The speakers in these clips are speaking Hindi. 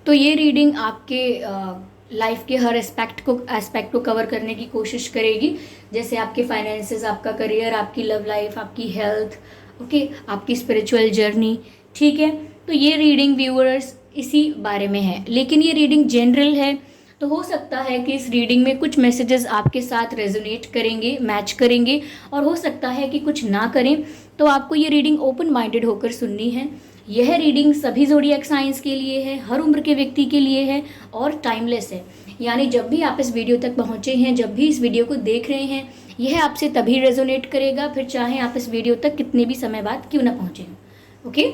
तो ये रीडिंग आपके लाइफ के हर एस्पेक्ट को कवर करने की कोशिश करेगी, जैसे आपके फाइनेंसेस, आपका करियर, आपकी लव लाइफ, आपकी हेल्थ, ओके, आपकी स्पिरिचुअल जर्नी। ठीक है, तो ये रीडिंग व्यूअर्स इसी बारे में है, लेकिन ये रीडिंग जनरल है, तो हो सकता है कि इस रीडिंग में कुछ मैसेजेस आपके साथ रेजोनेट करेंगे, मैच करेंगे, और हो सकता है कि कुछ ना करें। तो आपको ये रीडिंग ओपन माइंडेड होकर सुननी है। यह रीडिंग सभी ज़ोडिएक साइंस के लिए है, हर उम्र के व्यक्ति के लिए है और टाइमलेस है। यानी जब भी आप इस वीडियो तक पहुँचे हैं, जब भी इस वीडियो को देख रहे हैं, यह आपसे तभी रेजोनेट करेगा, फिर चाहे आप इस वीडियो तक कितने भी समय बाद क्यों ना पहुँचे हैं। ओके,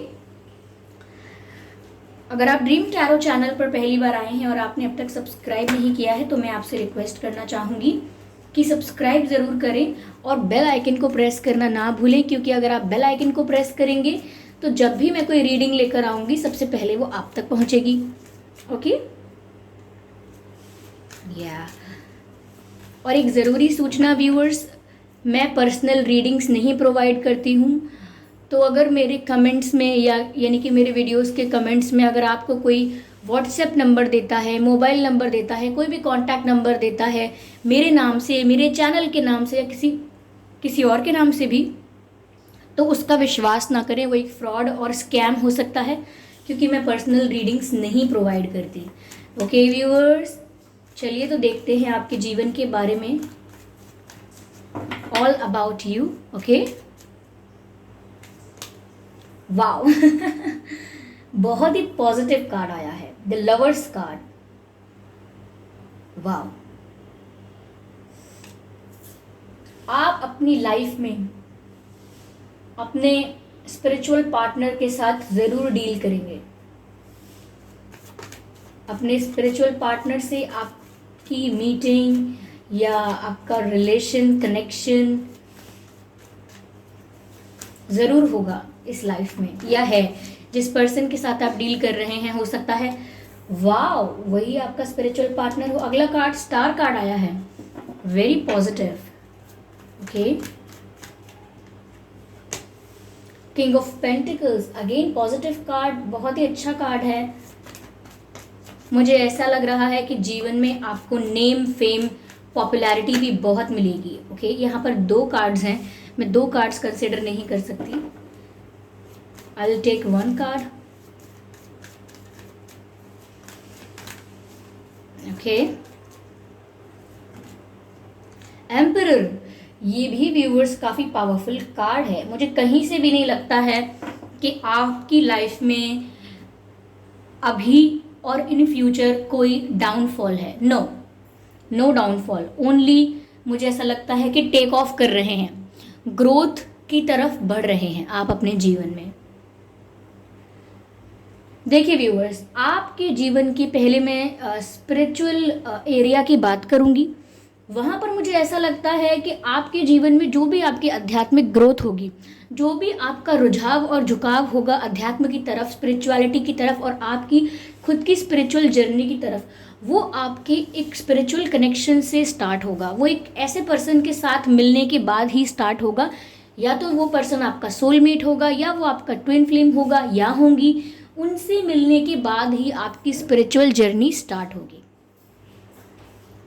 अगर आप ड्रीम टैरो चैनल पर पहली बार आए हैं और आपने अब तक सब्सक्राइब नहीं किया है, तो मैं आपसे रिक्वेस्ट करना चाहूँगी कि सब्सक्राइब ज़रूर करें और बेल आइकन को प्रेस करना ना भूलें, क्योंकि अगर आप बेल आइकन को प्रेस करेंगे तो जब भी मैं कोई रीडिंग लेकर आऊँगी, सबसे पहले वो आप तक पहुँचेगी। ओके, या और एक ज़रूरी सूचना व्यूअर्स, मैं पर्सनल रीडिंग्स नहीं प्रोवाइड करती हूँ। तो अगर मेरे कमेंट्स में यानी कि मेरे वीडियोस के कमेंट्स में अगर आपको कोई व्हाट्सएप नंबर देता है, मोबाइल नंबर देता है, कोई भी कॉन्टैक्ट नंबर देता है मेरे नाम से, मेरे चैनल के नाम से या किसी और के नाम से भी, तो उसका विश्वास ना करें, वो एक फ्रॉड और स्कैम हो सकता है, क्योंकि मैं पर्सनल रीडिंग्स नहीं प्रोवाइड करती। ओके व्यूअर्स, चलिए तो देखते हैं आपके जीवन के बारे में, all about you. Okay, wow बहुत ही पॉजिटिव कार्ड आया है, द लवर्स कार्ड। वाओ, आप अपनी लाइफ में अपने स्पिरिचुअल पार्टनर के साथ ज़रूर डील करेंगे। अपने स्पिरिचुअल पार्टनर से आपकी मीटिंग या आपका रिलेशन, कनेक्शन ज़रूर होगा इस लाइफ में, या है। जिस पर्सन के साथ आप डील कर रहे हैं, हो सकता है वाओ वही आपका स्पिरिचुअल पार्टनर हो। अगला कार्ड स्टार कार्ड आया है, very positive. Okay, king of pentacles, again positive card, बहुत ही अच्छा कार्ड है। मुझे ऐसा लग रहा है कि जीवन में आपको नेम, फेम, पॉपुलैरिटी भी बहुत मिलेगी। ओके, यहाँ पर 2 कार्ड्स हैं, मैं 2 कार्ड्स कंसिडर नहीं कर सकती। I will take 1 card. Okay, emperor, ये भी व्यूअर्स काफ़ी पावरफुल कार्ड है। मुझे कहीं से भी नहीं लगता है कि आपकी लाइफ में अभी और इन फ्यूचर कोई डाउनफॉल है। नो, नो डाउनफॉल, ओनली मुझे ऐसा लगता है कि टेक ऑफ कर रहे हैं, ग्रोथ की तरफ बढ़ रहे हैं आप अपने जीवन में। देखिए व्यूअर्स, आपके जीवन की पहले मैं स्पिरिचुअल एरिया की बात करूंगी। वहाँ पर मुझे ऐसा लगता है कि आपके जीवन में जो भी आपकी आध्यात्मिक ग्रोथ होगी, जो भी आपका रुझाव और झुकाव होगा अध्यात्म की तरफ, स्पिरिचुअलिटी की तरफ और आपकी खुद की स्पिरिचुअल जर्नी की तरफ, वो आपके एक स्पिरिचुअल कनेक्शन से स्टार्ट होगा। वो एक ऐसे पर्सन के साथ मिलने के बाद ही स्टार्ट होगा, या तो वो पर्सन आपका सोलमेट होगा, या वो आपका ट्विन फ्लेम होगा या होंगी। उनसे मिलने के बाद ही आपकी स्पिरिचुअल जर्नी स्टार्ट होगी।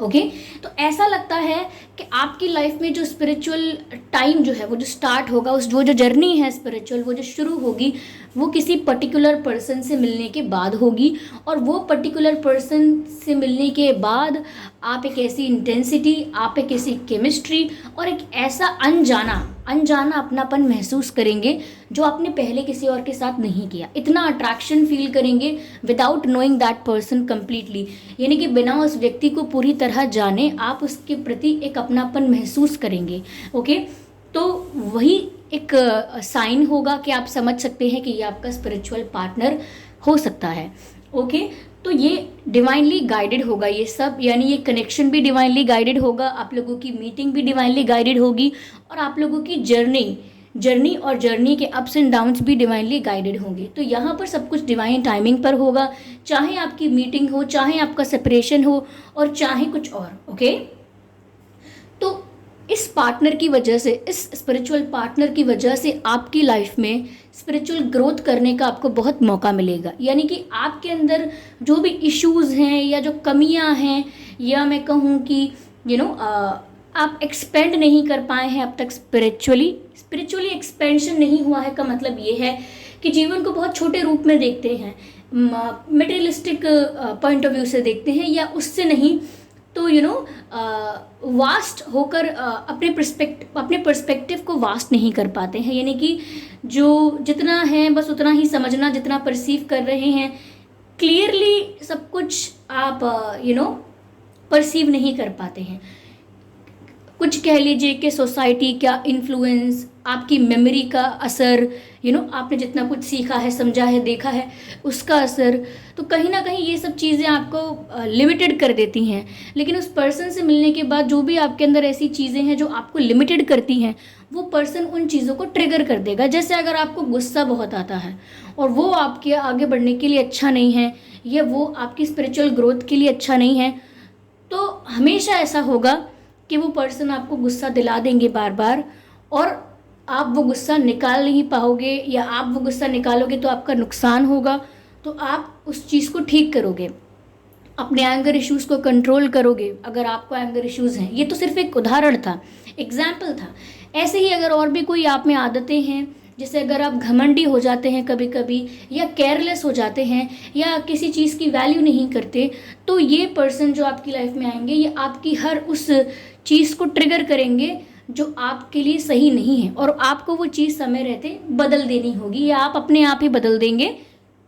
ओके, तो ऐसा लगता है कि आपकी लाइफ में जो स्पिरिचुअल टाइम जो है, वो जो स्टार्ट होगा, उस वो जो जर्नी है स्पिरिचुअल, वो जो शुरू होगी, वो किसी पर्टिकुलर पर्सन से मिलने के बाद होगी। और वो पर्टिकुलर पर्सन से मिलने के बाद आप एक ऐसी इंटेंसिटी, आप एक ऐसी केमिस्ट्री और एक ऐसा अनजाना अपनापन महसूस करेंगे जो आपने पहले किसी और के साथ नहीं किया। इतना अट्रैक्शन फील करेंगे without knowing that person completely, यानी कि बिना उस व्यक्ति को पूरी तरह जाने आप उसके प्रति एक अपनापन महसूस करेंगे। ओके, तो वही एक साइन होगा कि आप समझ सकते हैं कि ये आपका स्पिरिचुअल पार्टनर हो सकता है। ओके, तो ये डिवाइनली गाइडेड होगा ये सब, यानी ये कनेक्शन भी डिवाइनली गाइडेड होगा, आप लोगों की मीटिंग भी डिवाइनली गाइडेड होगी, और आप लोगों की जर्नी के अप्स एंड डाउन्स भी डिवाइनली गाइडेड होंगे। तो यहाँ पर सब कुछ डिवाइन टाइमिंग पर होगा, चाहे आपकी मीटिंग हो, चाहे आपका सेपरेशन हो, और चाहे कुछ और। ओके, तो इस पार्टनर की वजह से, इस स्पिरिचुअल पार्टनर की वजह से आपकी लाइफ में स्पिरिचुअल ग्रोथ करने का आपको बहुत मौका मिलेगा। यानी कि आपके अंदर जो भी इश्यूज़ हैं या जो कमियां हैं, या मैं कहूँ कि आप एक्सपेंड नहीं कर पाए हैं अब तक स्पिरिचुअली एक्सपेंशन नहीं हुआ है, का मतलब ये है कि जीवन को बहुत छोटे रूप में देखते हैं, मटेरियलिस्टिक पॉइंट ऑफ व्यू से देखते हैं, या उससे नहीं तो वास्ट होकर अपने पर्सपेक्टिव को वास्ट नहीं कर पाते हैं। यानी कि जो जितना है बस उतना ही समझना, जितना परसीव कर रहे हैं, क्लियरली सब कुछ आप परसीव नहीं कर पाते हैं। कुछ कह लीजिए कि सोसाइटी का इन्फ्लुएंस, आपकी मेमोरी का असर, आपने जितना कुछ सीखा है, समझा है, देखा है, उसका असर, तो कहीं ना कहीं ये सब चीज़ें आपको लिमिटेड कर देती हैं। लेकिन उस पर्सन से मिलने के बाद जो भी आपके अंदर ऐसी चीज़ें हैं जो आपको लिमिटेड करती हैं, वो पर्सन उन चीज़ों को ट्रिगर कर देगा। जैसे अगर आपको गुस्सा बहुत आता है और वो आपके आगे बढ़ने के लिए अच्छा नहीं है, या वो आपकी स्पिरिचुअल ग्रोथ के लिए अच्छा नहीं है, तो हमेशा ऐसा होगा कि वो पर्सन आपको गुस्सा दिला देंगे बार बार, और आप वो गुस्सा निकाल नहीं पाओगे, या आप वो गुस्सा निकालोगे तो आपका नुकसान होगा। तो आप उस चीज़ को ठीक करोगे, अपने एंगर इश्यूज़ को कंट्रोल करोगे अगर आपको एंगर इश्यूज़ हैं। ये तो सिर्फ एक उदाहरण था, एग्जाम्पल था। ऐसे ही अगर और भी कोई आप में आदतें हैं, जैसे अगर आप घमंडी हो जाते हैं कभी कभी, या केयरलेस हो जाते हैं, या किसी चीज़ की वैल्यू नहीं करते, तो ये पर्सन जो आपकी लाइफ में आएंगे, ये आपकी हर उस चीज़ को ट्रिगर करेंगे जो आपके लिए सही नहीं है, और आपको वो चीज़ समय रहते बदल देनी होगी, या आप अपने आप ही बदल देंगे।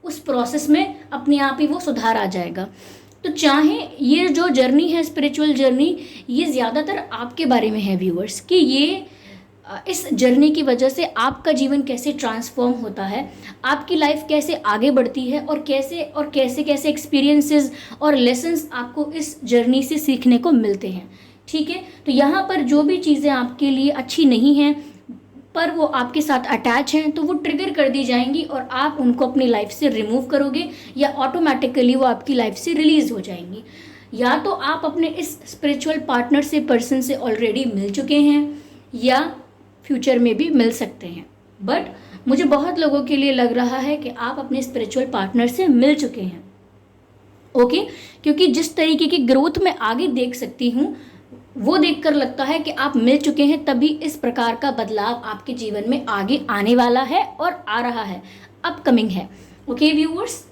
उस प्रोसेस में अपने आप ही वो सुधार आ जाएगा। तो चाहे ये जो जर्नी है, स्पिरिचुअल जर्नी, ये ज़्यादातर आपके बारे में है व्यूअर्स, कि ये इस जर्नी की वजह से आपका जीवन कैसे ट्रांसफॉर्म होता है, आपकी लाइफ कैसे आगे बढ़ती है, और कैसे कैसे एक्सपीरियंसेस और लेसन्स आपको इस जर्नी से सीखने को मिलते हैं। ठीक है, तो यहाँ पर जो भी चीज़ें आपके लिए अच्छी नहीं हैं पर वो आपके साथ अटैच हैं, तो वो ट्रिगर कर दी जाएंगी और आप उनको अपनी लाइफ से रिमूव करोगे, या ऑटोमेटिकली वो आपकी लाइफ से रिलीज़ हो जाएंगी। या तो आप अपने इस स्पिरिचुअल पार्टनर से, पर्सन से ऑलरेडी मिल चुके हैं, या फ्यूचर में भी मिल सकते हैं। बट मुझे बहुत लोगों के लिए लग रहा है कि आप अपने स्पिरिचुअल पार्टनर से मिल चुके हैं। ओके, क्योंकि जिस तरीके की ग्रोथ मैं आगे देख सकती हूँ, वो देखकर लगता है कि आप मिल चुके हैं, तभी इस प्रकार का बदलाव आपके जीवन में आगे आने वाला है और आ रहा है, अपकमिंग है। ओके व्यूअर्स,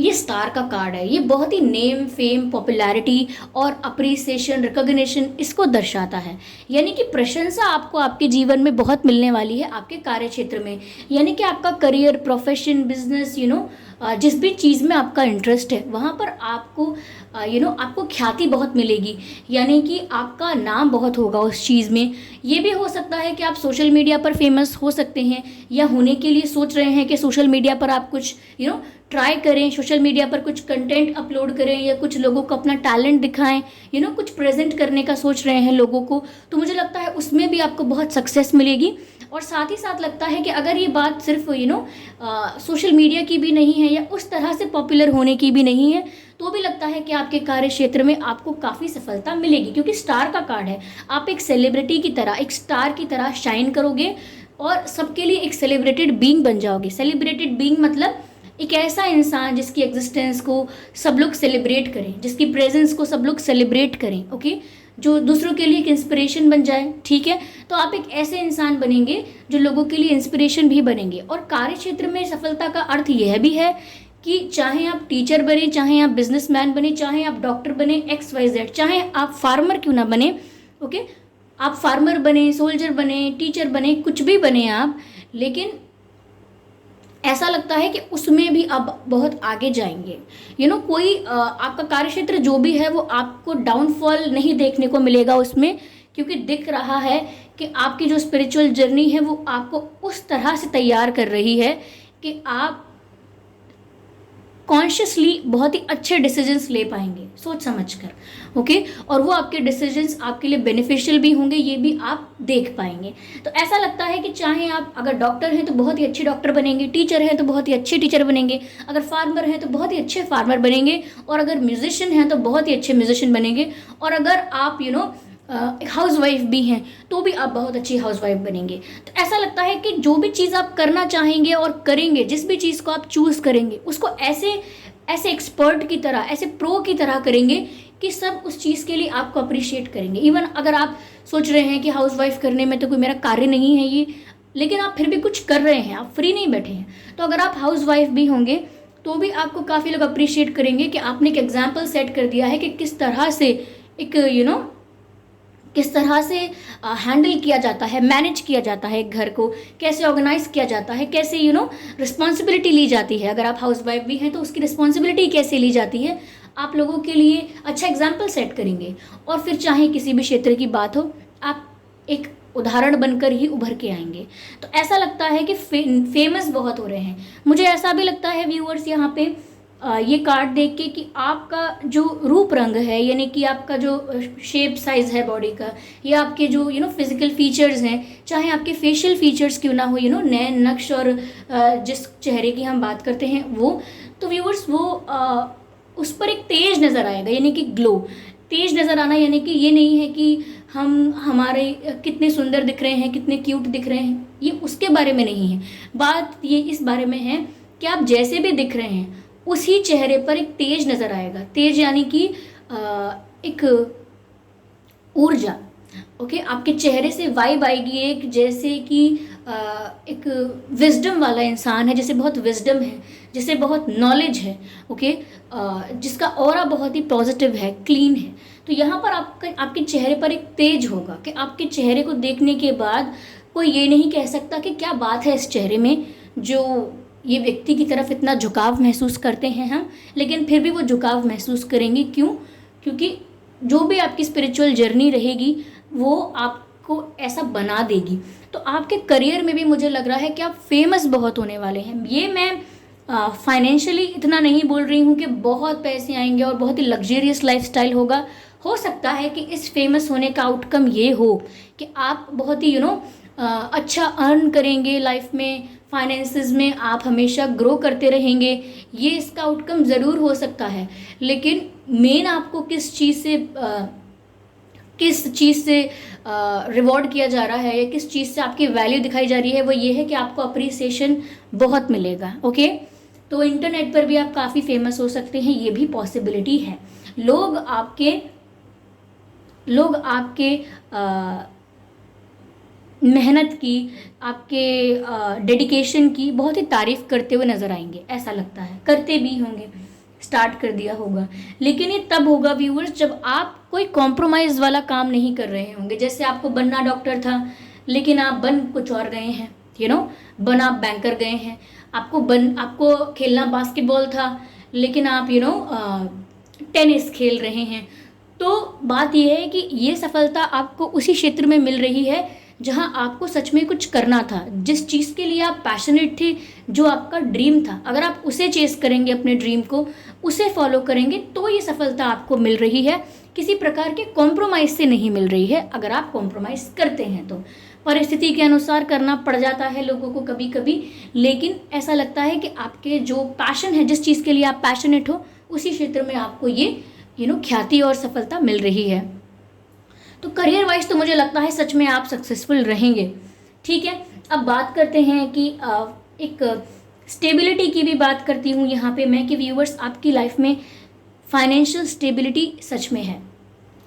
ये स्टार का कार्ड है। ये बहुत ही नेम, फेम, पॉपुलैरिटी और अप्रिसिएशन, रिकॉग्निशन इसको दर्शाता है। यानी कि प्रशंसा आपको आपके जीवन में बहुत मिलने वाली है आपके कार्य क्षेत्र में। यानी कि आपका करियर, प्रोफेशन, बिजनेस, जिस भी चीज़ में आपका इंटरेस्ट है, वहाँ पर आपको आपको ख्याति बहुत मिलेगी। यानी कि आपका नाम बहुत होगा उस चीज़ में। ये भी हो सकता है कि आप सोशल मीडिया पर फेमस हो सकते हैं, या होने के लिए सोच रहे हैं कि सोशल मीडिया पर आप कुछ ट्राई करें, सोशल मीडिया पर कुछ कंटेंट अपलोड करें, या कुछ लोगों को अपना टैलेंट दिखाएं, कुछ प्रेजेंट करने का सोच रहे हैं लोगों को। तो मुझे लगता है उसमें भी आपको बहुत सक्सेस मिलेगी। और साथ ही साथ लगता है कि अगर ये बात सिर्फ सोशल मीडिया की भी नहीं है, या उस तरह से पॉपुलर होने की भी नहीं है, तो भी लगता है कि आपके कार्य क्षेत्र में आपको काफ़ी सफलता मिलेगी। क्योंकि स्टार का कार्ड है, आप एक सेलिब्रिटी की तरह, एक स्टार की तरह शाइन करोगे और सबके लिए एक सेलिब्रेटेड बीइंग बन जाओगे। सेलिब्रेटेड बीइंग मतलब एक ऐसा इंसान जिसकी एग्जिस्टेंस को सब लोग सेलिब्रेट करें, जिसकी प्रेजेंस को सब लोग सेलिब्रेट करें। ओके, जो दूसरों के लिए एक इंस्पिरेशन बन जाए। ठीक है, तो आप एक ऐसे इंसान बनेंगे जो लोगों के लिए इंस्पिरेशन भी बनेंगे। और कार्य क्षेत्र में सफलता का अर्थ यह भी है कि चाहे आप टीचर बने, चाहे आप बिजनेसमैन बने, चाहे आप डॉक्टर बने, XYZ, चाहे आप फार्मर क्यों ना बने। ओके, आप फार्मर बने, सोल्जर बने, टीचर बने, कुछ भी बने आप, लेकिन ऐसा लगता है कि उसमें भी आप बहुत आगे जाएंगे। कोई आपका कार्यक्षेत्र जो भी है वो आपको डाउनफॉल नहीं देखने को मिलेगा उसमें, क्योंकि दिख रहा है कि आपकी जो स्पिरिचुअल जर्नी है वो आपको उस तरह से तैयार कर रही है कि आप कॉन्शियसली बहुत ही अच्छे डिसीजंस ले पाएंगे सोच समझकर। ओके, और वो आपके डिसीजंस आपके लिए बेनिफिशियल भी होंगे, ये भी आप देख पाएंगे। तो ऐसा लगता है कि चाहे आप अगर डॉक्टर हैं तो बहुत ही अच्छे डॉक्टर बनेंगे, टीचर हैं तो बहुत ही अच्छे टीचर बनेंगे, अगर फार्मर हैं तो बहुत ही अच्छे फार्मर बनेंगे, और अगर म्यूजिशियन हैं तो बहुत ही अच्छे म्यूजिशियन बनेंगे, और अगर आप एक हाउसवाइफ भी हैं तो भी आप बहुत अच्छी हाउसवाइफ बनेंगे। तो ऐसा लगता है कि जो भी चीज़ आप करना चाहेंगे और करेंगे, जिस भी चीज़ को आप चूज़ करेंगे उसको ऐसे ऐसे एक्सपर्ट की तरह, ऐसे प्रो की तरह करेंगे कि सब उस चीज़ के लिए आपको अप्रिशिएट करेंगे। इवन अगर आप सोच रहे हैं कि हाउसवाइफ करने में तो कोई मेरा कार्य नहीं है ये, लेकिन आप फिर भी कुछ कर रहे हैं, आप फ्री नहीं बैठे हैं, तो अगर आप हाउसवाइफ भी होंगे तो भी आपको काफ़ी लोग अप्रिशिएट करेंगे कि आपने एक एग्जाम्पल सेट कर दिया है कि किस तरह से एक किस तरह से हैंडल किया जाता है, मैनेज किया जाता है एक घर को, कैसे ऑर्गेनाइज किया जाता है, कैसे रिस्पॉन्सिबिलिटी ली जाती है। अगर आप हाउसवाइफ भी हैं तो उसकी रिस्पॉन्सिबिलिटी कैसे ली जाती है, आप लोगों के लिए अच्छा एग्जाम्पल सेट करेंगे। और फिर चाहे किसी भी क्षेत्र की बात हो, आप एक उदाहरण बनकर ही उभर के आएंगे। तो ऐसा लगता है कि फेमस बहुत हो रहे हैं। मुझे ऐसा भी लगता है व्यूअर्स यहाँ पे ये कार्ड देख के कि आपका जो रूप रंग है, यानी कि आपका जो शेप साइज है बॉडी का, या आपके जो फिजिकल फीचर्स हैं, चाहे आपके फेशियल फीचर्स क्यों ना हो, नैन नक्श और जिस चेहरे की हम बात करते हैं वो, तो व्यूअर्स वो उस पर एक तेज नज़र आएगा, यानी कि ग्लो। तेज नज़र आना यानी कि ये नहीं है कि हम हमारे कितने सुंदर दिख रहे हैं, कितने क्यूट दिख रहे हैं, ये उसके बारे में नहीं है। बात ये इस बारे में है कि आप जैसे भी दिख रहे हैं उसी चेहरे पर एक तेज नज़र आएगा। तेज यानी कि एक ऊर्जा। ओके, आपके चेहरे से वाइब आएगी एक, जैसे कि एक विजडम वाला इंसान है, जैसे बहुत विजडम है, जिसे बहुत नॉलेज है। ओके, जिसका ऑरा बहुत ही पॉजिटिव है, क्लीन है। तो यहाँ पर आपके चेहरे पर एक तेज होगा कि आपके चेहरे को देखने के बाद कोई ये नहीं कह सकता कि क्या बात है इस चेहरे में, जो ये व्यक्ति की तरफ इतना झुकाव महसूस करते हैं हम, लेकिन फिर भी वो झुकाव महसूस करेंगे। क्यों? क्योंकि जो भी आपकी स्पिरिचुअल जर्नी रहेगी वो आपको ऐसा बना देगी। तो आपके करियर में भी मुझे लग रहा है कि आप फेमस बहुत होने वाले हैं। ये मैं फाइनेंशियली इतना नहीं बोल रही हूँ कि बहुत पैसे आएंगे और बहुत ही लग्जरियस लाइफस्टाइल होगा। हो सकता है कि इस फेमस होने का आउटकम ये हो कि आप बहुत ही अच्छा अर्न करेंगे लाइफ में, फाइनेंसेस में आप हमेशा ग्रो करते रहेंगे, ये इसका आउटकम ज़रूर हो सकता है। लेकिन मेन आपको किस चीज़ से रिवॉर्ड किया जा रहा है या किस चीज़ से आपकी वैल्यू दिखाई जा रही है, वो ये है कि आपको अप्रिसिएशन बहुत मिलेगा। ओके, तो इंटरनेट पर भी आप काफ़ी फेमस हो सकते हैं, ये भी पॉसिबिलिटी है। लोग आपके मेहनत की, आपके डेडिकेशन की बहुत ही तारीफ़ करते हुए नज़र आएंगे। ऐसा लगता है करते भी होंगे, स्टार्ट कर दिया होगा, लेकिन ये तब होगा व्यूअर्स जब आप कोई कॉम्प्रोमाइज़ वाला काम नहीं कर रहे होंगे। जैसे आपको बनना डॉक्टर था लेकिन आप बन कुछ और गए हैं, बन आप बैंकर गए हैं। आपको खेलना बास्केटबॉल था लेकिन आप टेनिस खेल रहे हैं। तो बात यह है कि ये सफलता आपको उसी क्षेत्र में मिल रही है जहां आपको सच में कुछ करना था, जिस चीज़ के लिए आप पैशनेट थे, जो आपका ड्रीम था। अगर आप उसे चेस करेंगे, अपने ड्रीम को उसे फॉलो करेंगे, तो ये सफलता आपको मिल रही है, किसी प्रकार के कॉम्प्रोमाइज़ से नहीं मिल रही है। अगर आप कॉम्प्रोमाइज़ करते हैं तो परिस्थिति के अनुसार करना पड़ जाता है लोगों को कभी कभी, लेकिन ऐसा लगता है कि आपके जो पैशन है, जिस चीज़ के लिए आप पैशनेट हो, उसी क्षेत्र में आपको ये ख्याति और सफलता मिल रही है। तो करियर वाइज तो मुझे लगता है सच में आप सक्सेसफुल रहेंगे। ठीक है, अब बात करते हैं कि एक स्टेबिलिटी की भी बात करती हूँ यहाँ पे मैं कि व्यूअर्स आपकी लाइफ में फाइनेंशियल स्टेबिलिटी सच में है।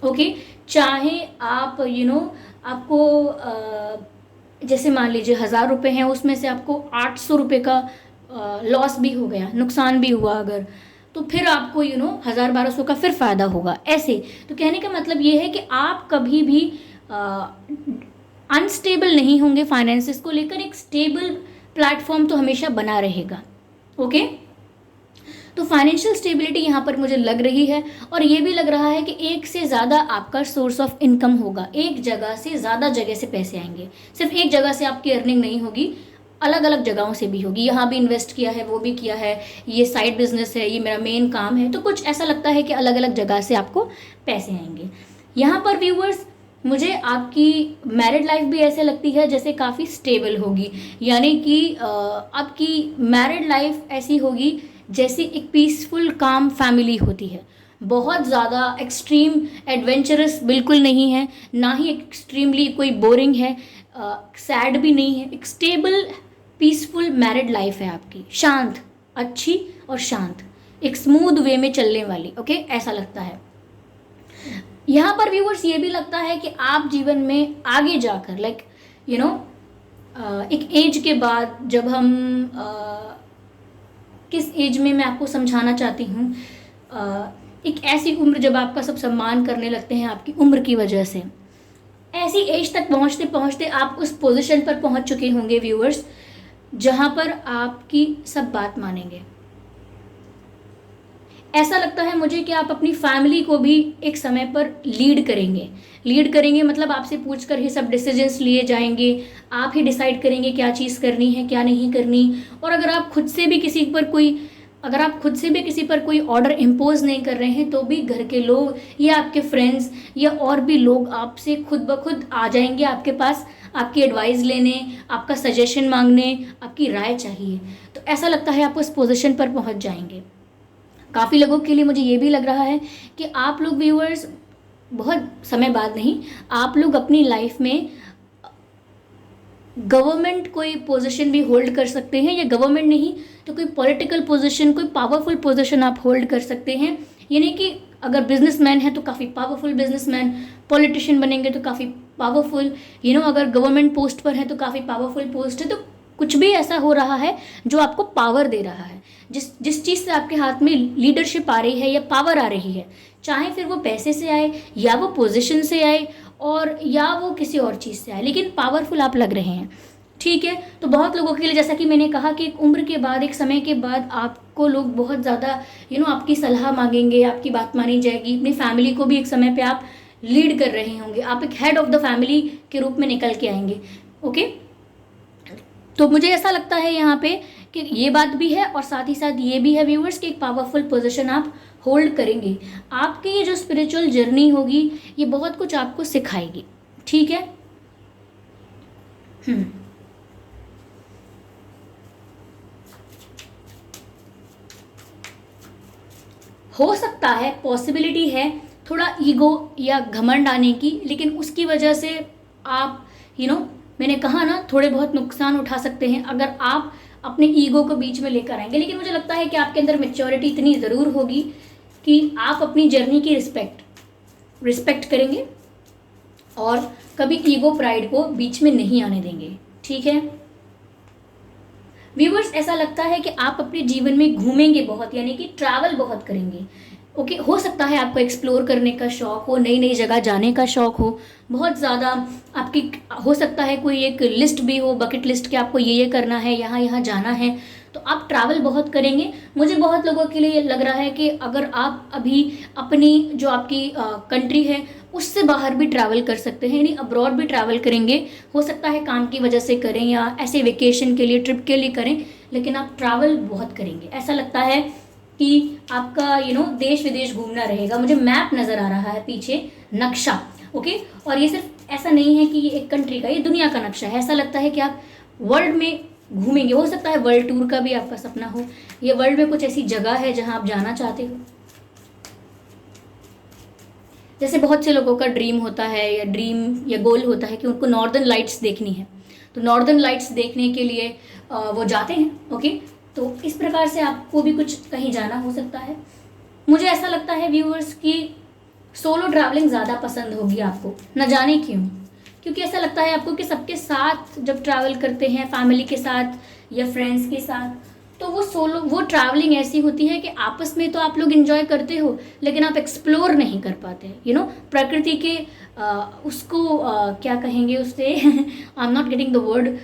ओके, चाहे आप आपको जैसे मान लीजिए 1000 रुपये हैं, उसमें से आपको 800 रुपये का लॉस भी हो गया, नुकसान भी हुआ अगर, तो फिर आपको 1000-1200 का फिर फ़ायदा होगा। ऐसे तो कहने का मतलब ये है कि आप कभी भी अनस्टेबल नहीं होंगे फाइनेंसेस को लेकर। एक स्टेबल प्लेटफॉर्म तो हमेशा बना रहेगा। ओके, तो फाइनेंशियल स्टेबिलिटी यहाँ पर मुझे लग रही है, और ये भी लग रहा है कि एक से ज़्यादा आपका सोर्स ऑफ इनकम होगा। एक जगह से ज़्यादा जगह से पैसे आएंगे, सिर्फ एक जगह से आपकी अर्निंग नहीं होगी, अलग अलग जगहों से भी होगी। यहाँ भी इन्वेस्ट किया है, वो भी किया है, ये साइड बिजनेस है, ये मेरा मेन काम है, तो कुछ ऐसा लगता है कि अलग अलग जगह से आपको पैसे आएंगे। यहाँ पर व्यूअर्स मुझे आपकी मैरिड लाइफ भी ऐसे लगती है जैसे काफ़ी स्टेबल होगी, यानी कि आपकी मैरिड लाइफ ऐसी होगी जैसे एक पीसफुल काम फैमिली होती है। बहुत ज़्यादा एक्सट्रीम एडवेंचरस बिल्कुल नहीं है, ना ही एक्सट्रीमली कोई बोरिंग है, सैड भी नहीं है। एक स्टेबल पीसफुल मैरिड लाइफ है आपकी, शांत, अच्छी और शांत, एक स्मूथ वे में चलने वाली। ओके, ऐसा लगता है। यहाँ पर व्यूअर्स ये भी लगता है कि आप जीवन में आगे जाकर लाइक यू नो एक एज के बाद, जब हम किस एज में मैं आपको समझाना चाहती हूँ, एक ऐसी उम्र जब आपका सब सम्मान करने लगते हैं आपकी उम्र की वजह से, ऐसी एज तक पहुँचते पहुँचते आप उस पोजीशन पर पहुँच चुके होंगे व्यूअर्स, जहाँ पर आपकी सब बात मानेंगे। ऐसा लगता है मुझे कि आप अपनी फैमिली को भी एक समय पर लीड करेंगे मतलब आपसे पूछ कर ही सब डिसीजंस लिए जाएंगे, आप ही डिसाइड करेंगे क्या चीज़ करनी है क्या नहीं करनी। और अगर आप खुद से भी किसी पर कोई ऑर्डर इम्पोज नहीं कर रहे हैं, तो भी घर के लोग या आपके फ्रेंड्स या और भी लोग आपसे खुद ब खुद आ जाएंगे आपके पास, आपकी एडवाइस लेने, आपका सजेशन मांगने, आपकी राय चाहिए। तो ऐसा लगता है आप उस पोजीशन पर पहुंच जाएंगे। काफ़ी लोगों के लिए मुझे ये भी लग रहा है कि आप लोग व्यूअर्स बहुत समय बाद नहीं, आप लोग अपनी लाइफ में गवर्नमेंट कोई पोजीशन भी होल्ड कर सकते हैं, या गवर्नमेंट नहीं तो कोई पॉलिटिकल पोजीशन, कोई पावरफुल पोजीशन आप होल्ड कर सकते हैं। यानी कि अगर बिजनेसमैन है तो काफ़ी पावरफुल बिजनेसमैन, पॉलिटिशियन बनेंगे तो काफ़ी पावरफुल, अगर गवर्नमेंट पोस्ट पर है तो काफ़ी पावरफुल पोस्ट है। तो कुछ भी ऐसा हो रहा है जो आपको पावर दे रहा है, जिस चीज़ से आपके हाथ में लीडरशिप आ रही है या पावर आ रही है, चाहे फिर वो पैसे से आए या वो पोजीशन से आए और या वो किसी और चीज़ से आए, लेकिन पावरफुल आप लग रहे हैं। ठीक है, तो बहुत लोगों के लिए जैसा कि मैंने कहा कि एक उम्र के बाद, एक समय के बाद आपको लोग बहुत ज़्यादा आपकी सलाह मांगेंगे, आपकी बात मानी जाएगी। अपनी फैमिली को भी एक समय पे आप लीड कर रहे होंगे, आप एक हेड ऑफ द फैमिली के रूप में निकल के आएंगे। ओके, तो मुझे ऐसा लगता है यहाँ पे कि ये बात भी है और साथ ही साथ ये भी है व्यूअर्स कि एक पावरफुल पोजीशन आप होल्ड करेंगे। आपकी ये जो स्पिरिचुअल जर्नी होगी ये बहुत कुछ आपको सिखाएगी। ठीक है। हो सकता है, पॉसिबिलिटी है थोड़ा ईगो या घमंड आने की, लेकिन उसकी वजह से आप मैंने कहा ना, थोड़े बहुत नुकसान उठा सकते हैं अगर आप अपने ईगो को बीच में लेकर आएंगे। लेकिन मुझे लगता है कि आपके अंदर मैच्योरिटी इतनी ज़रूर होगी कि आप अपनी जर्नी की रिस्पेक्ट करेंगे और कभी ईगो प्राइड को बीच में नहीं आने देंगे। ठीक है व्यूवर्स, ऐसा लगता है कि आप अपने जीवन में घूमेंगे बहुत, यानी कि ट्रैवल बहुत करेंगे। ओके, हो सकता है आपको एक्सप्लोर करने का शौक हो, नई नई जगह जाने का शौक हो, बहुत ज़्यादा आपकी हो सकता है कोई एक लिस्ट भी हो, बकेट लिस्ट कि आपको ये करना है, यहाँ यहाँ जाना है, तो आप ट्रैवल बहुत करेंगे। मुझे बहुत लोगों के लिए लग रहा है कि अगर आप अभी अपनी जो आपकी कंट्री है उससे बाहर भी ट्रैवल कर सकते हैं, यानी अब्रॉड भी ट्रैवल करेंगे। हो सकता है काम की वजह से करें या ऐसे वेकेशन के लिए, ट्रिप के लिए करें, लेकिन आप ट्रैवल बहुत करेंगे। ऐसा लगता है कि आपका देश विदेश घूमना रहेगा। मुझे मैप नज़र आ रहा है पीछे, नक्शा। ओके, और ये सिर्फ ऐसा नहीं है कि ये एक कंट्री का, ये दुनिया का नक्शा है। ऐसा लगता है कि आप वर्ल्ड में घूमेंगे। हो सकता है वर्ल्ड टूर का भी आपका सपना हो, ये वर्ल्ड में कुछ ऐसी जगह है जहां आप जाना चाहते हो। जैसे बहुत से लोगों का ड्रीम होता है या गोल होता है कि उनको नॉर्दर्न लाइट्स देखनी है, तो नॉर्दर्न लाइट्स देखने के लिए वो जाते हैं। ओके, तो इस प्रकार से आपको भी कुछ कहीं जाना हो सकता है। मुझे ऐसा लगता है व्यूअर्स कि सोलो ट्रैवलिंग ज़्यादा पसंद होगी आपको, न जाने क्यों, क्योंकि ऐसा लगता है आपको कि सबके साथ जब ट्रैवल करते हैं, फैमिली के साथ या फ्रेंड्स के साथ, तो वो ट्रैवलिंग ऐसी होती है कि आपस में तो आप लोग एंजॉय करते हो, लेकिन आप एक्सप्लोर नहीं कर पाते। प्रकृति के उसको क्या कहेंगे उससे I am not getting the word,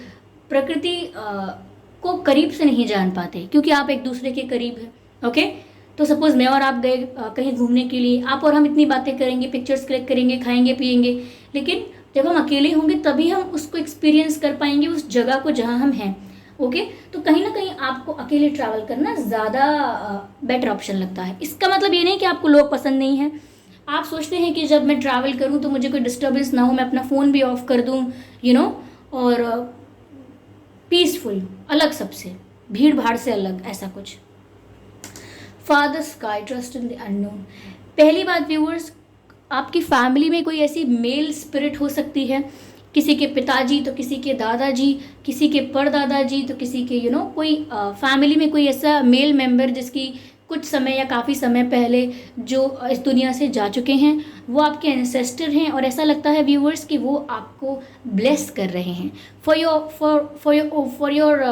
प्रकृति को करीब से नहीं जान पाते क्योंकि आप एक दूसरे के करीब हैं। ओके, तो सपोज मैं और आप गए कहीं घूमने के लिए, आप और हम इतनी बातें करेंगे, पिक्चर्स क्लिक करेंगे, खाएंगे पिएंगे, लेकिन जब हम अकेले होंगे तभी हम उसको एक्सपीरियंस कर पाएंगे, उस जगह को जहाँ हम हैं। ओके, तो कहीं ना कहीं आपको अकेले ट्रैवल करना ज़्यादा बेटर ऑप्शन लगता है। इसका मतलब ये नहीं कि आपको लोग पसंद नहीं हैं। आप सोचते हैं कि जब मैं ट्रैवल करूं तो मुझे कोई डिस्टर्बेंस ना हो, मैं अपना फ़ोन भी ऑफ कर दूं, और पीसफुल, अलग, सबसे भीड़ भाड़ से अलग, ऐसा कुछ। Father sky, trust in the unknown. पहली बात व्यूअर्स, आपकी फैमिली में कोई ऐसी मेल स्पिरिट हो सकती है, किसी के पिताजी तो किसी के दादाजी, किसी के परदादाजी तो किसी के कोई फैमिली में कोई ऐसा मेल मेंबर जिसकी कुछ समय या काफ़ी समय पहले जो इस दुनिया से जा चुके हैं, वो आपके एंसेस्टर हैं और ऐसा लगता है व्यूअर्स कि वो आपको ब्लेस कर रहे हैं for your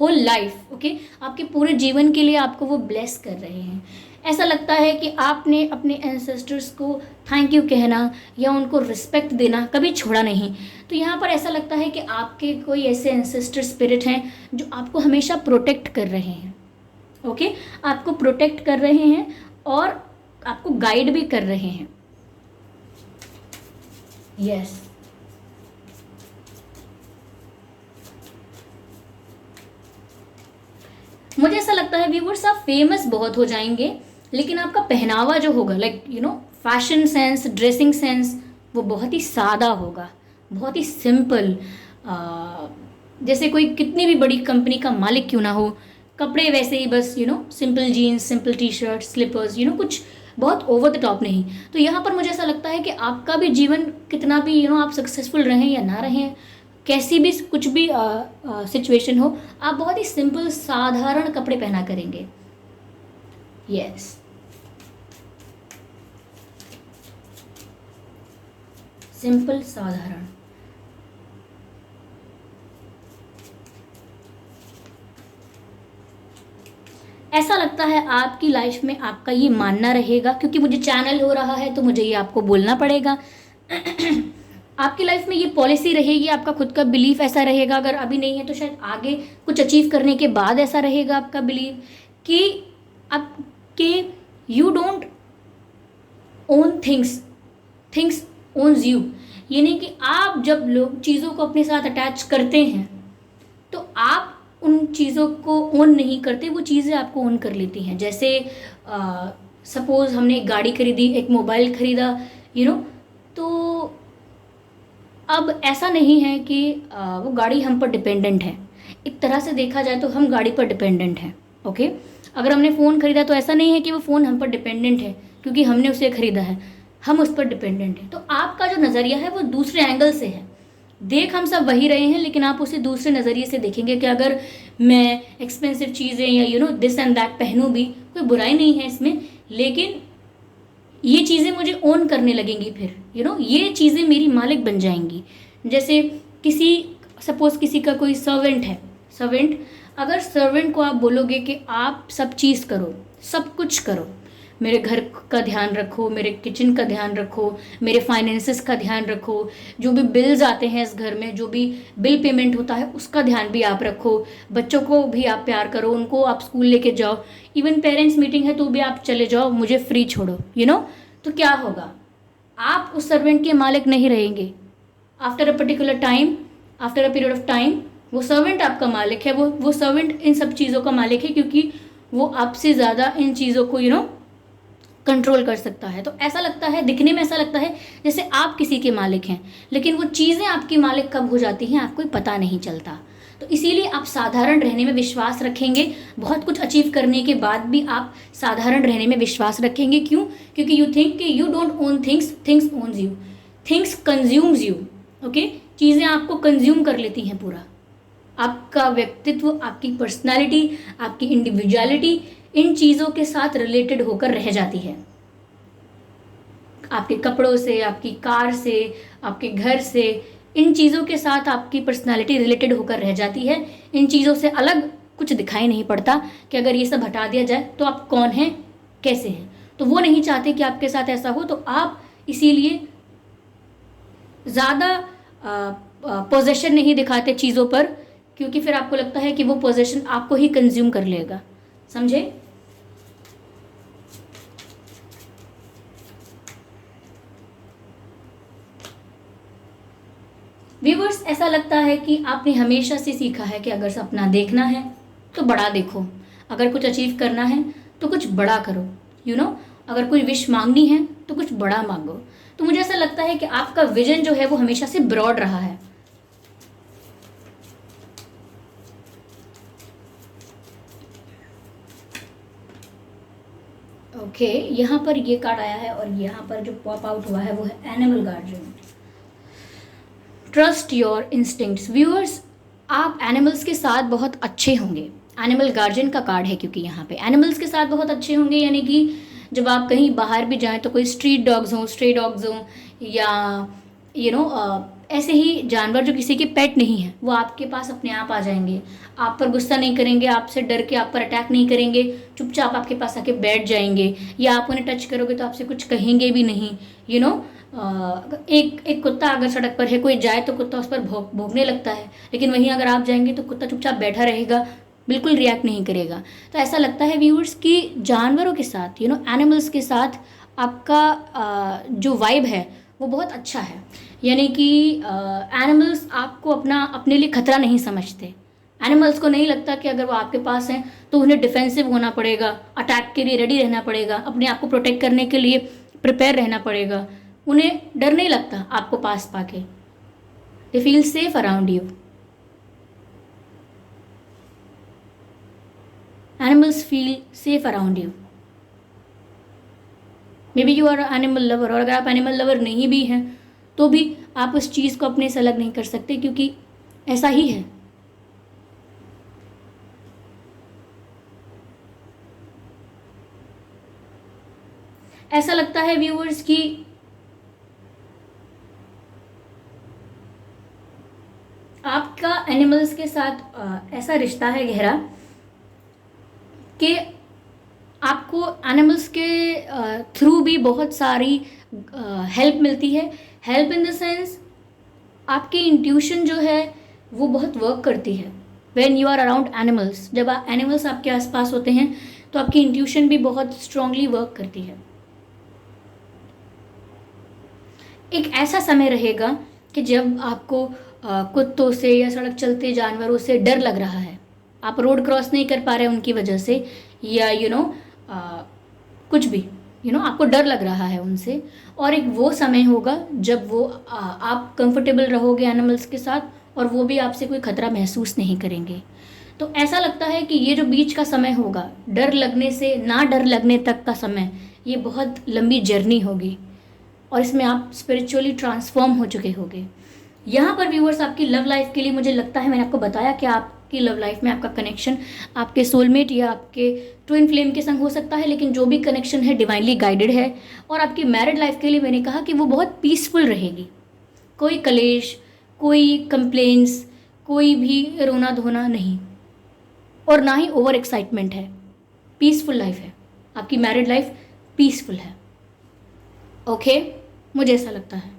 whole life. Okay, आपके पूरे जीवन के लिए आपको वो ब्लेस कर रहे हैं। ऐसा लगता है कि आपने अपने एंसेस्टर्स को थैंक यू कहना या उनको रिस्पेक्ट देना कभी छोड़ा नहीं। तो यहाँ पर ऐसा लगता है कि आपके कोई ऐसे एंसेस्टर स्पिरिट हैं जो आपको हमेशा प्रोटेक्ट कर रहे हैं। ओके, आपको प्रोटेक्ट कर रहे हैं और आपको गाइड भी कर रहे हैं। यस, मुझे ऐसा लगता है व्यूवर्स, आप फेमस बहुत हो जाएंगे लेकिन आपका पहनावा जो होगा, like fashion sense, dressing sense, वो बहुत ही सादा होगा, बहुत ही सिंपल। जैसे कोई कितनी भी बड़ी कंपनी का मालिक क्यों ना हो, कपड़े वैसे ही बस simple jeans, simple T shirt, slippers, कुछ बहुत ओवर द टॉप नहीं। तो यहाँ पर मुझे ऐसा लगता है कि आपका भी जीवन कितना भी आप सक्सेसफुल रहें या ना रहें, कैसी भी कुछ भी सिचुएशन हो, आप बहुत ही सिंपल साधारण कपड़े पहना करेंगे। यस, सिंपल साधारण। ऐसा लगता है आपकी लाइफ में आपका ये मानना रहेगा, क्योंकि मुझे चैनल हो रहा है तो मुझे ये आपको बोलना पड़ेगा। आपकी लाइफ में ये पॉलिसी रहेगी, आपका खुद का बिलीफ ऐसा रहेगा, अगर अभी नहीं है तो शायद आगे कुछ अचीव करने के बाद ऐसा रहेगा आपका बिलीव, कि आपके you don't own things, things owns you. यानी कि आप जब लोग चीज़ों को अपने साथ अटैच करते हैं तो आप उन चीज़ों को ओन नहीं करते, वो चीज़ें आपको ओन कर लेती हैं। जैसे सपोज़ हमने एक गाड़ी खरीदी, एक मोबाइल खरीदा, तो अब ऐसा नहीं है कि वो गाड़ी हम पर डिपेंडेंट है। एक तरह से देखा जाए तो हम गाड़ी पर डिपेंडेंट हैं। ओके, अगर हमने फ़ोन खरीदा तो ऐसा नहीं है कि वो फ़ोन हम पर डिपेंडेंट है क्योंकि हमने उसे खरीदा है, हम उस पर डिपेंडेंट हैं। तो आपका जो नज़रिया है वो दूसरे एंगल से है। देख हम सब वही रहे हैं लेकिन आप उसे दूसरे नज़रिए से देखेंगे कि अगर मैं एक्सपेंसिव चीज़ें या दिस एंड दैट पहनूं भी, कोई बुराई नहीं है इसमें, लेकिन ये चीज़ें मुझे ओन करने लगेंगी, फिर ये चीज़ें मेरी मालिक बन जाएंगी। जैसे किसी सपोज़ किसी का कोई सर्वेंट है, सर्वेंट, अगर सर्वेंट को आप बोलोगे कि आप सब चीज़ करो, सब कुछ करो, मेरे घर का ध्यान रखो, मेरे किचन का ध्यान रखो, मेरे फाइनेंसेस का ध्यान रखो, जो भी बिल्स आते हैं इस घर में, जो भी बिल पेमेंट होता है उसका ध्यान भी आप रखो, बच्चों को भी आप प्यार करो, उनको आप स्कूल लेके जाओ, इवन पेरेंट्स मीटिंग है तो भी आप चले जाओ, मुझे फ्री छोड़ो, तो क्या होगा, आप उस सर्वेंट के मालिक नहीं रहेंगे। After a particular time, after a period of time, वो सर्वेंट आपका मालिक है, वो सर्वेंट इन सब चीज़ों का मालिक है, क्योंकि वो आपसे ज़्यादा इन चीज़ों को कंट्रोल कर सकता है। तो ऐसा लगता है, दिखने में ऐसा लगता है जैसे आप किसी के मालिक हैं, लेकिन वो चीज़ें आपकी मालिक कब हो जाती हैं आपको पता नहीं चलता। तो इसीलिए आप साधारण रहने में विश्वास रखेंगे, बहुत कुछ अचीव करने के बाद भी आप साधारण रहने में विश्वास रखेंगे। क्यों? क्योंकि यू थिंक कि you don't own things, things owns you, things consumes you. Okay, चीज़ें आपको कंज्यूम कर लेती हैं पूरा, आपका व्यक्तित्व, आपकी पर्सनालिटी, आपकी इंडिविजुअलिटी इन चीज़ों के साथ रिलेटेड होकर रह जाती है। आपके कपड़ों से, आपकी कार से, आपके घर से, इन चीज़ों के साथ आपकी पर्सनालिटी रिलेटेड होकर रह जाती है। इन चीज़ों से अलग कुछ दिखाई नहीं पड़ता कि अगर ये सब हटा दिया जाए तो आप कौन हैं, कैसे हैं। तो वो नहीं चाहते कि आपके साथ ऐसा हो, तो आप इसीलिए ज़्यादा पोजेशन नहीं दिखाते चीज़ों पर, क्योंकि फिर आपको लगता है कि वो पोजेशन आपको ही कंज्यूम कर लेगा। समझे? व्यूवर्स, ऐसा लगता है कि आपने हमेशा से सीखा है कि अगर सपना देखना है तो बड़ा देखो, अगर कुछ अचीव करना है तो कुछ बड़ा करो, अगर कोई विश मांगनी है तो कुछ बड़ा मांगो। तो मुझे ऐसा लगता है कि आपका विजन जो है वो हमेशा से ब्रॉड रहा है। ओके, यहाँ पर ये कार्ड आया है और यहाँ पर जो पॉप आउट हुआ है वो है animal guardian. Trust your instincts. Viewers, आप एनिमल्स के साथ बहुत अच्छे होंगे। एनिमल गार्जियन का कार्ड है क्योंकि यहाँ पे एनिमल्स के साथ बहुत अच्छे होंगे, यानी कि जब आप कहीं बाहर भी जाएं तो कोई स्ट्रीट डॉग्स हों, स्ट्रे डॉग्स हों, या ऐसे ही जानवर जो किसी के पेट नहीं हैं, वो आपके पास अपने आप आ जाएंगे, आप पर गुस्सा नहीं करेंगे, आपसे डर के आप पर अटैक नहीं करेंगे, चुपचाप आपके पास आके बैठ जाएंगे, या आप उन्हें टच करोगे तो आपसे कुछ कहेंगे भी नहीं। यू नो एक कुत्ता अगर सड़क पर है, कोई जाए तो कुत्ता उस पर भौंकने लगता है, लेकिन वहीं अगर आप जाएंगे तो कुत्ता चुपचाप बैठा रहेगा, बिल्कुल रिएक्ट नहीं करेगा। तो ऐसा लगता है व्यूअर्स कि जानवरों के साथ, एनिमल्स के साथ आपका जो वाइब है वो बहुत अच्छा है, यानी कि एनिमल्स आपको अपने लिए खतरा नहीं समझते। एनिमल्स को नहीं लगता कि अगर वो आपके पास हैं तो उन्हें डिफेंसिव होना पड़ेगा, अटैक के लिए रेडी रहना पड़ेगा, अपने आप को प्रोटेक्ट करने के लिए प्रिपेयर रहना पड़ेगा। उन्हें डर नहीं लगता आपको पास पाके। They feel safe around you. Animals feel safe around you. Maybe you are animal lover, और अगर आप एनिमल लवर नहीं भी हैं तो भी आप उस चीज़ को अपने से अलग नहीं कर सकते, क्योंकि ऐसा ही है। ऐसा लगता है व्यूअर्स कि आपका एनिमल्स के साथ ऐसा रिश्ता है गहरा कि आपको एनिमल्स के थ्रू भी बहुत सारी हेल्प मिलती है। हेल्प इन द सेंस, आपकी इंट्यूशन जो है वो बहुत वर्क करती है when you are around animals. जब एनिमल्स आपके आसपास होते हैं तो आपकी इंट्यूशन भी बहुत स्ट्रांगली वर्क करती है। एक ऐसा समय रहेगा कि जब आपको कुत्तों से या सड़क चलते जानवरों से डर लग रहा है, आप रोड क्रॉस नहीं कर पा रहे उनकी वजह से, या कुछ भी आपको डर लग रहा है उनसे, और एक वो समय होगा जब वो आप कंफर्टेबल रहोगे एनिमल्स के साथ और वो भी आपसे कोई खतरा महसूस नहीं करेंगे। तो ऐसा लगता है कि ये जो बीच का समय होगा, डर लगने से ना डर लगने तक का समय, ये बहुत लंबी जर्नी होगी और इसमें आप स्पिरिचुअली ट्रांसफॉर्म हो चुके होंगे। यहाँ पर व्यूअर्स, आपकी लव लाइफ के लिए मुझे लगता है, मैंने आपको बताया कि आपकी लव लाइफ में आपका कनेक्शन आपके सोलमेट या आपके ट्विन फ्लेम के संग हो सकता है, लेकिन जो भी कनेक्शन है डिवाइनली गाइडेड है। और आपकी मैरिड लाइफ के लिए मैंने कहा कि वो बहुत पीसफुल रहेगी। कोई कलेश, कोई कंप्लेंट्स, कोई भी रोना धोना नहीं, और ना ही ओवर एक्साइटमेंट है। पीसफुल लाइफ है आपकी मैरिड लाइफ, पीसफुल है। ओके, मुझे ऐसा लगता है।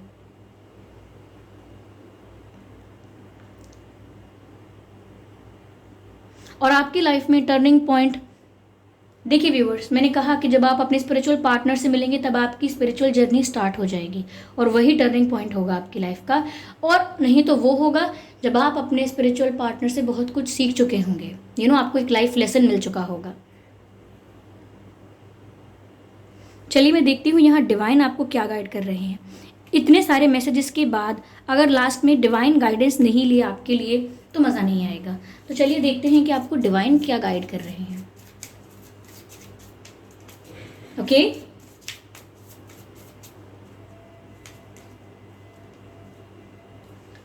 और आपकी लाइफ में टर्निंग पॉइंट, देखिए व्यूअर्स, मैंने कहा कि जब आप अपने स्पिरिचुअल पार्टनर से मिलेंगे तब आपकी स्पिरिचुअल जर्नी स्टार्ट हो जाएगी, और वही टर्निंग पॉइंट होगा आपकी लाइफ का। और नहीं तो वो होगा जब आप अपने स्पिरिचुअल पार्टनर से बहुत कुछ सीख चुके होंगे, आपको एक लाइफ लेसन मिल चुका होगा। चलिए मैं देखती हूँ यहाँ डिवाइन आपको क्या गाइड कर रहे हैं। इतने सारे मैसेजेस के बाद अगर लास्ट में डिवाइन गाइडेंस नहीं लिया आपके लिए तो मज़ा नहीं आएगा। तो चलिए देखते हैं कि आपको डिवाइन क्या गाइड कर रहे हैं। Okay,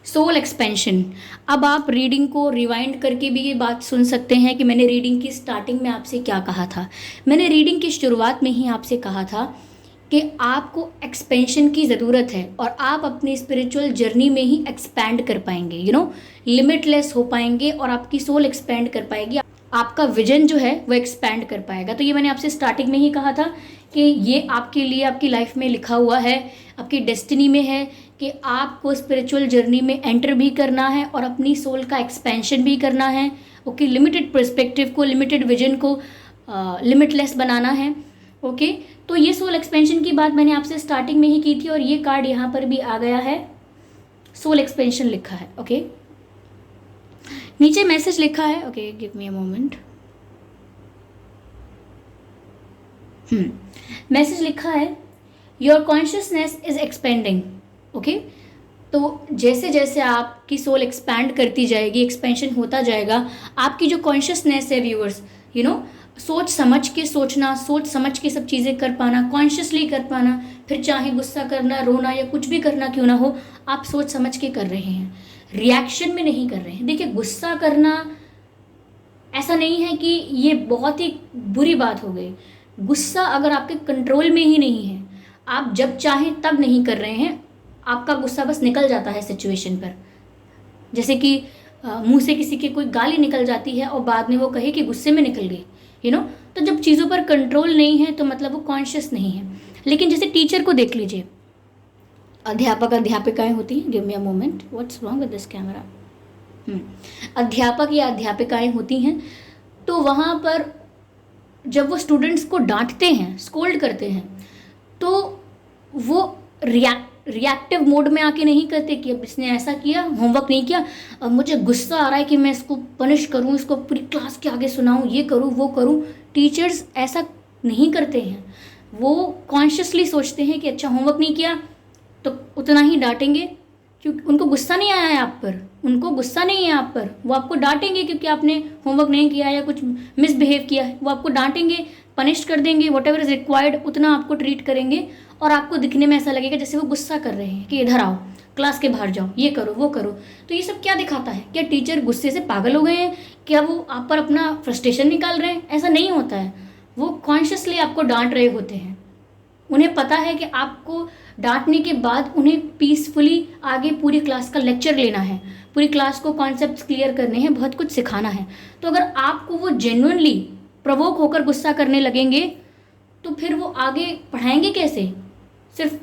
soul expansion. अब आप रीडिंग को रिवाइंड करके भी ये बात सुन सकते हैं कि मैंने रीडिंग की स्टार्टिंग में आपसे क्या कहा था। मैंने रीडिंग की शुरुआत में ही आपसे कहा था कि आपको एक्सपेंशन की ज़रूरत है, और आप अपनी स्पिरिचुअल जर्नी में ही एक्सपैंड कर पाएंगे, लिमिटलेस हो पाएंगे, और आपकी सोल एक्सपैंड कर पाएगी, आपका विजन जो है वो एक्सपैंड कर पाएगा। तो ये मैंने आपसे स्टार्टिंग में ही कहा था कि ये आपके लिए आपकी लाइफ में लिखा हुआ है, आपकी डेस्टिनी में है कि आपको स्पिरिचुअल जर्नी में एंटर भी करना है और अपनी सोल का एक्सपेंशन भी करना है। ओके, लिमिटेड पर्सपेक्टिव को, लिमिटेड विजन को लिमिटलेस बनाना है। ओके, तो ये सोल एक्सपेंशन की बात मैंने आपसे स्टार्टिंग में ही की थी, और ये कार्ड यहाँ पर भी आ गया है, सोल एक्सपेंशन लिखा है। ओके, नीचे मैसेज लिखा है। Okay, give me a moment. Message लिखा है, your consciousness is expanding. Okay, तो जैसे जैसे आपकी सोल एक्सपैंड करती जाएगी, एक्सपेंशन होता जाएगा, आपकी जो कॉन्शियसनेस है व्यूअर्स, सोच समझ के सोचना, सोच समझ के सब चीज़ें कर पाना, कॉन्शियसली कर पाना, फिर चाहे गुस्सा करना, रोना या कुछ भी करना क्यों ना हो, आप सोच समझ के कर रहे हैं, रिएक्शन में नहीं कर रहे हैं। देखिए, गुस्सा करना ऐसा नहीं है कि ये बहुत ही बुरी बात हो गई। गुस्सा अगर आपके कंट्रोल में ही नहीं है, आप जब चाहें तब नहीं कर रहे हैं, आपका गुस्सा बस निकल जाता है सिचुएशन पर। जैसे कि मुंह से किसी के कोई गाली निकल जाती है और बाद में वो कहे कि गुस्से में निकल गई, तो जब चीज़ों पर कंट्रोल नहीं है तो मतलब वो कॉन्शियस नहीं है। लेकिन जैसे टीचर को देख लीजिए, अध्यापक अध्यापिकाएं होती हैं, give me a moment, what's wrong with this camera. अध्यापक या अध्यापिकाएं होती हैं, तो वहाँ पर जब वो स्टूडेंट्स को डांटते हैं, स्कोल्ड करते हैं, तो वो रिएक्टिव मोड में आके नहीं करते कि अब इसने ऐसा किया, होमवर्क नहीं किया, अब मुझे गुस्सा आ रहा है कि मैं इसको पनिश करूं, इसको पूरी क्लास के आगे सुनाऊं, ये करूं वो करूं। टीचर्स ऐसा नहीं करते हैं। वो कॉन्शियसली सोचते हैं कि अच्छा होमवर्क नहीं किया तो उतना ही डांटेंगे, क्योंकि उनको गुस्सा नहीं आया है आप पर, उनको गुस्सा नहीं है आप पर, वो आपको डांटेंगे क्योंकि आपने होमवर्क नहीं किया या कुछ मिसबिहेव किया है, वो आपको डांटेंगे, पनिश कर देंगे, वट एवर इज़ रिक्वायर्ड उतना आपको ट्रीट करेंगे, और आपको दिखने में ऐसा लगेगा जैसे वो गुस्सा कर रहे हैं कि इधर आओ, क्लास के बाहर जाओ, ये करो वो करो। तो ये सब क्या दिखाता है? क्या टीचर गुस्से से पागल हो गए हैं? क्या वो आप पर अपना फ्रस्ट्रेशन निकाल रहे हैं? ऐसा नहीं होता है। वो कॉन्शियसली आपको डांट रहे होते हैं। उन्हें पता है कि आपको डांटने के बाद उन्हें पीसफुली आगे पूरी क्लास का लेक्चर लेना है, पूरी क्लास को कॉन्सेप्ट्स क्लियर करने हैं, बहुत कुछ सिखाना है। तो अगर आपको वो जेन्युइनली प्रवोक होकर गुस्सा करने लगेंगे तो फिर वो आगे पढ़ाएंगे कैसे? सिर्फ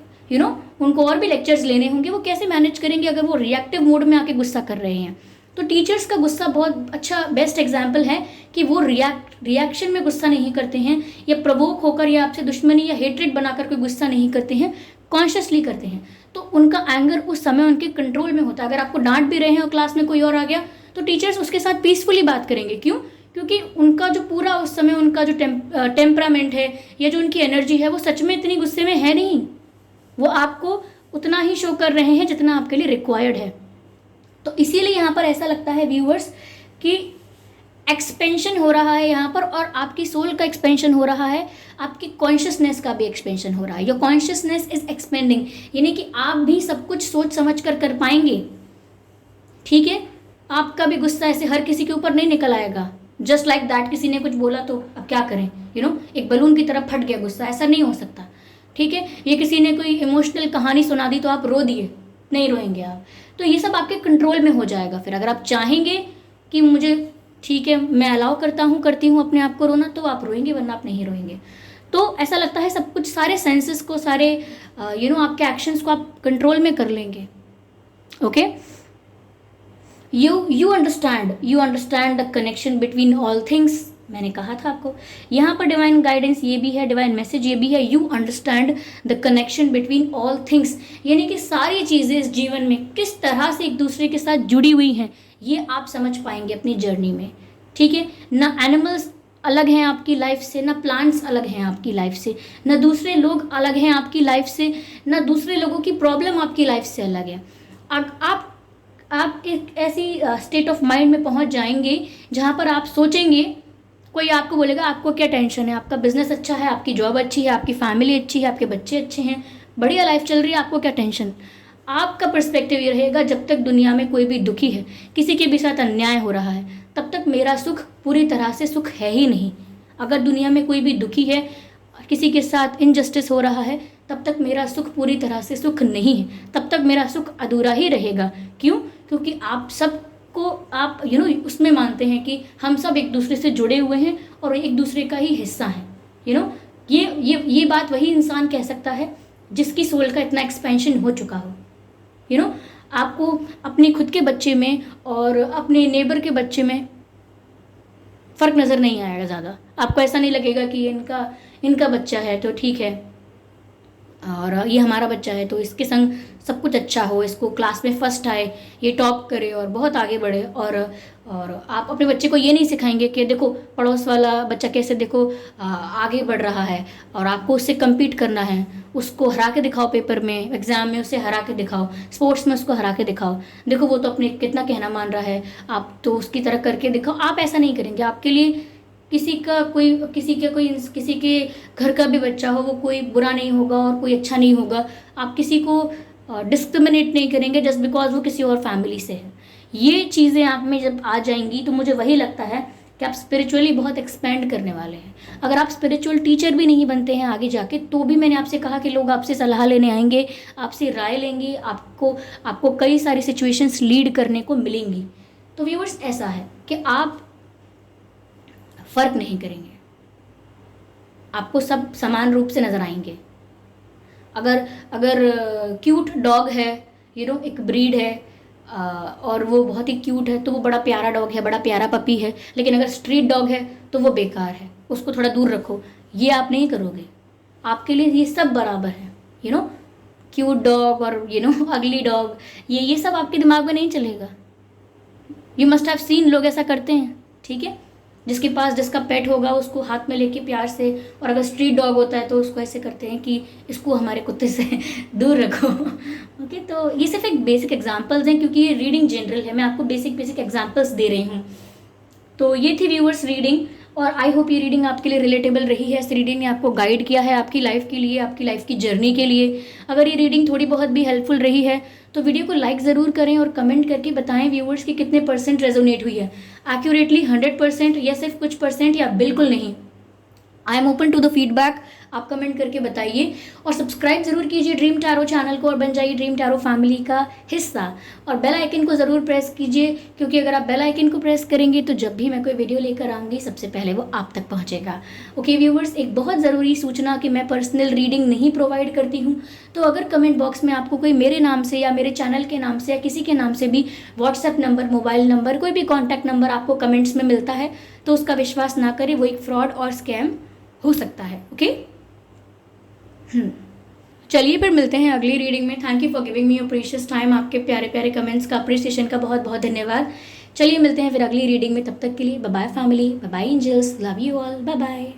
उनको और भी लेक्चर्स लेने होंगे, वो कैसे मैनेज करेंगे अगर वो रिएक्टिव मोड में आके गुस्सा कर रहे हैं? तो टीचर्स का गुस्सा बहुत अच्छा बेस्ट एग्जाम्पल है कि वो रिएक्शन में गुस्सा नहीं करते हैं, या प्रवोक होकर या आपसे दुश्मनी या हेट्रेड बनाकर कोई गुस्सा नहीं करते हैं, कॉन्शियसली करते हैं। तो उनका एंगर उस समय उनके कंट्रोल में होता है। अगर आपको डांट भी रहे हैं और क्लास में कोई और आ गया तो टीचर्स उसके साथ पीसफुली बात करेंगे। क्यों? क्योंकि उनका जो पूरा उस समय उनका जो टेम्परामेंट है या जो उनकी एनर्जी है वो सच में इतनी गुस्से में है नहीं। वो आपको उतना ही शो कर रहे हैं जितना आपके लिए रिक्वायर्ड है। तो इसीलिए यहाँ पर ऐसा लगता है व्यूअर्स कि एक्सपेंशन हो रहा है यहाँ पर, और आपकी सोल का एक्सपेंशन हो रहा है, आपकी कॉन्शियसनेस का भी एक्सपेंशन हो रहा है। योर कॉन्शियसनेस इज एक्सपेंडिंग, यानी कि आप भी सब कुछ सोच समझ कर पाएंगे। ठीक है, आपका भी गुस्सा ऐसे हर किसी के ऊपर नहीं निकल आएगा जस्ट लाइक दैट। किसी ने कुछ बोला तो अब क्या करें, एक बलून की तरफ फट गया गुस्सा, ऐसा नहीं हो सकता। ठीक है, ये किसी ने कोई इमोशनल कहानी सुना दी तो आप रो दिए, नहीं रोएंगे आप। तो ये सब आपके कंट्रोल में हो जाएगा। फिर अगर आप चाहेंगे कि मुझे ठीक है, मैं अलाउ करती हूँ अपने आप को रोना, तो आप रोएंगे, वरना आप नहीं रोएंगे। तो ऐसा लगता है सब कुछ, सारे सेंसेस को, सारे आपके एक्शंस को आप कंट्रोल में कर लेंगे। Okay, you understand the connection between all things. मैंने कहा था आपको, यहाँ पर डिवाइन गाइडेंस ये भी है, डिवाइन मैसेज ये भी है, you understand the connection between all things, यानी कि सारी चीज़ें इस जीवन में किस तरह से एक दूसरे के साथ जुड़ी हुई हैं, ये आप समझ पाएंगे अपनी जर्नी में। ठीक है, ना एनिमल्स अलग हैं आपकी लाइफ से, ना प्लांट्स अलग हैं आपकी लाइफ से, ना दूसरे लोग अलग हैं आपकी लाइफ से, ना दूसरे लोगों की प्रॉब्लम आपकी लाइफ से अलग है। आप एक ऐसी स्टेट ऑफ माइंड में पहुंच जाएंगे जहां पर आप सोचेंगे, कोई आपको बोलेगा आपको क्या टेंशन है, आपका बिजनेस अच्छा है, आपकी जॉब अच्छी है, आपकी फैमिली अच्छी है, आपके बच्चे अच्छे हैं, बढ़िया लाइफ चल रही है, आपको क्या टेंशन? आपका पर्सपेक्टिव ये रहेगा, जब तक दुनिया में कोई भी दुखी है, किसी के भी साथ अन्याय हो रहा है, तब तक मेरा सुख पूरी तरह से सुख है ही नहीं। अगर दुनिया में कोई भी दुखी है, किसी के साथ इनजस्टिस हो रहा है, तब तक मेरा सुख पूरी तरह से सुख नहीं है, तब तक मेरा सुख अधूरा ही रहेगा। क्यों? क्योंकि आप सब को आप उसमें मानते हैं कि हम सब एक दूसरे से जुड़े हुए हैं और एक दूसरे का ही हिस्सा हैं। ये बात वही इंसान कह सकता है जिसकी सोल का इतना एक्सपेंशन हो चुका हो। आपको अपने खुद के बच्चे में और अपने नेबर के बच्चे में फ़र्क नज़र नहीं आएगा ज़्यादा। आपको ऐसा नहीं लगेगा कि इनका बच्चा है तो ठीक है, और ये हमारा बच्चा है तो इसके संग सब कुछ अच्छा हो, इसको क्लास में फर्स्ट आए, ये टॉप करे और बहुत आगे बढ़े। और आप अपने बच्चे को ये नहीं सिखाएंगे कि देखो पड़ोस वाला बच्चा कैसे देखो आगे बढ़ रहा है और आपको उससे कम्पीट करना है, उसको हरा के दिखाओ, पेपर में एग्जाम में उसे हरा के दिखाओ, स्पोर्ट्स में उसको हरा के दिखाओ, देखो वो तो अपने कितना कहना मान रहा है, आप तो उसकी तरह करके दिखाओ। आप ऐसा नहीं करेंगे। आपके लिए किसी के घर का भी बच्चा हो, वो कोई बुरा नहीं होगा और कोई अच्छा नहीं होगा। आप किसी को डिस्क्रिमिनेट नहीं करेंगे जस्ट बिकॉज वो किसी और फैमिली से है। ये चीज़ें आप में जब आ जाएंगी तो मुझे वही लगता है कि आप स्पिरिचुअली बहुत एक्सपेंड करने वाले हैं। अगर आप स्पिरिचुअल टीचर भी नहीं बनते हैं आगे जाके, तो भी मैंने आपसे कहा कि लोग आपसे सलाह लेने आएंगे, आपसे राय लेंगे, आपको कई सारी सिचुएशंस लीड करने को मिलेंगी। तो व्यूअर्स, ऐसा है कि आप फर्क नहीं करेंगे, आपको सब समान रूप से नजर आएंगे। अगर क्यूट डॉग है, एक ब्रीड है और वो बहुत ही क्यूट है, तो वो बड़ा प्यारा डॉग है, बड़ा प्यारा पपी है। लेकिन अगर स्ट्रीट डॉग है तो वो बेकार है, उसको थोड़ा दूर रखो। ये आप नहीं करोगे, आपके लिए ये सब बराबर है। क्यूट डॉग और अगली डॉग, ये सब आपके दिमाग में नहीं चलेगा। यू मस्ट हैव सीन, लोग ऐसा करते हैं, ठीक है। जिसका पेट होगा उसको हाथ में लेके प्यार से, और अगर स्ट्रीट डॉग होता है तो उसको ऐसे करते हैं कि इसको हमारे कुत्ते से दूर रखो। ओके, तो ये सिर्फ एक बेसिक एग्जांपल्स हैं, क्योंकि ये रीडिंग जनरल है, मैं आपको बेसिक एग्जांपल्स दे रही हूँ। तो ये थी व्यूअर्स रीडिंग, और आई होप ये रीडिंग आपके लिए रिलेटेबल रही है। इस रीडिंग ने आपको गाइड किया है आपकी लाइफ के लिए, आपकी लाइफ की जर्नी के लिए। अगर ये रीडिंग थोड़ी बहुत भी हेल्पफुल रही है तो वीडियो को लाइक ज़रूर करें और कमेंट करके बताएं व्यूअर्स कि कितने % रेजोनेट हुई है। एक्यूरेटली 100% या सिर्फ कुछ % या बिल्कुल नहीं। I am open to the feedback, आप कमेंट करके बताइए। और सब्सक्राइब जरूर कीजिए ड्रीम टैरो चैनल को और बन जाइए ड्रीम टैरो फैमिली का हिस्सा। और बेल आइकन को ज़रूर प्रेस कीजिए, क्योंकि अगर आप बेल आइकन को प्रेस करेंगे तो जब भी मैं कोई वीडियो लेकर आऊँगी सबसे पहले वो आप तक पहुँचेगा। ओके व्यूवर्स, एक बहुत ज़रूरी सूचना कि मैं पर्सनल रीडिंग नहीं प्रोवाइड करती हूँ। तो अगर कमेंट बॉक्स में आपको कोई मेरे नाम से या मेरे चैनल के नाम से या किसी के नाम से भी व्हाट्सएप नंबर, मोबाइल नंबर, कोई भी कॉन्टैक्ट नंबर आपको कमेंट्स में मिलता है तो उसका विश्वास ना करें, वो एक फ्रॉड और स्कैम हो सकता है। ओके, चलिए फिर मिलते हैं अगली रीडिंग में। Thank you for giving me your precious time. आपके प्यारे प्यारे कमेंट्स का, अप्रिसिएशन का बहुत बहुत धन्यवाद। चलिए मिलते हैं फिर अगली रीडिंग में, तब तक के लिए bye bye family, bye bye angels, love you all, bye bye.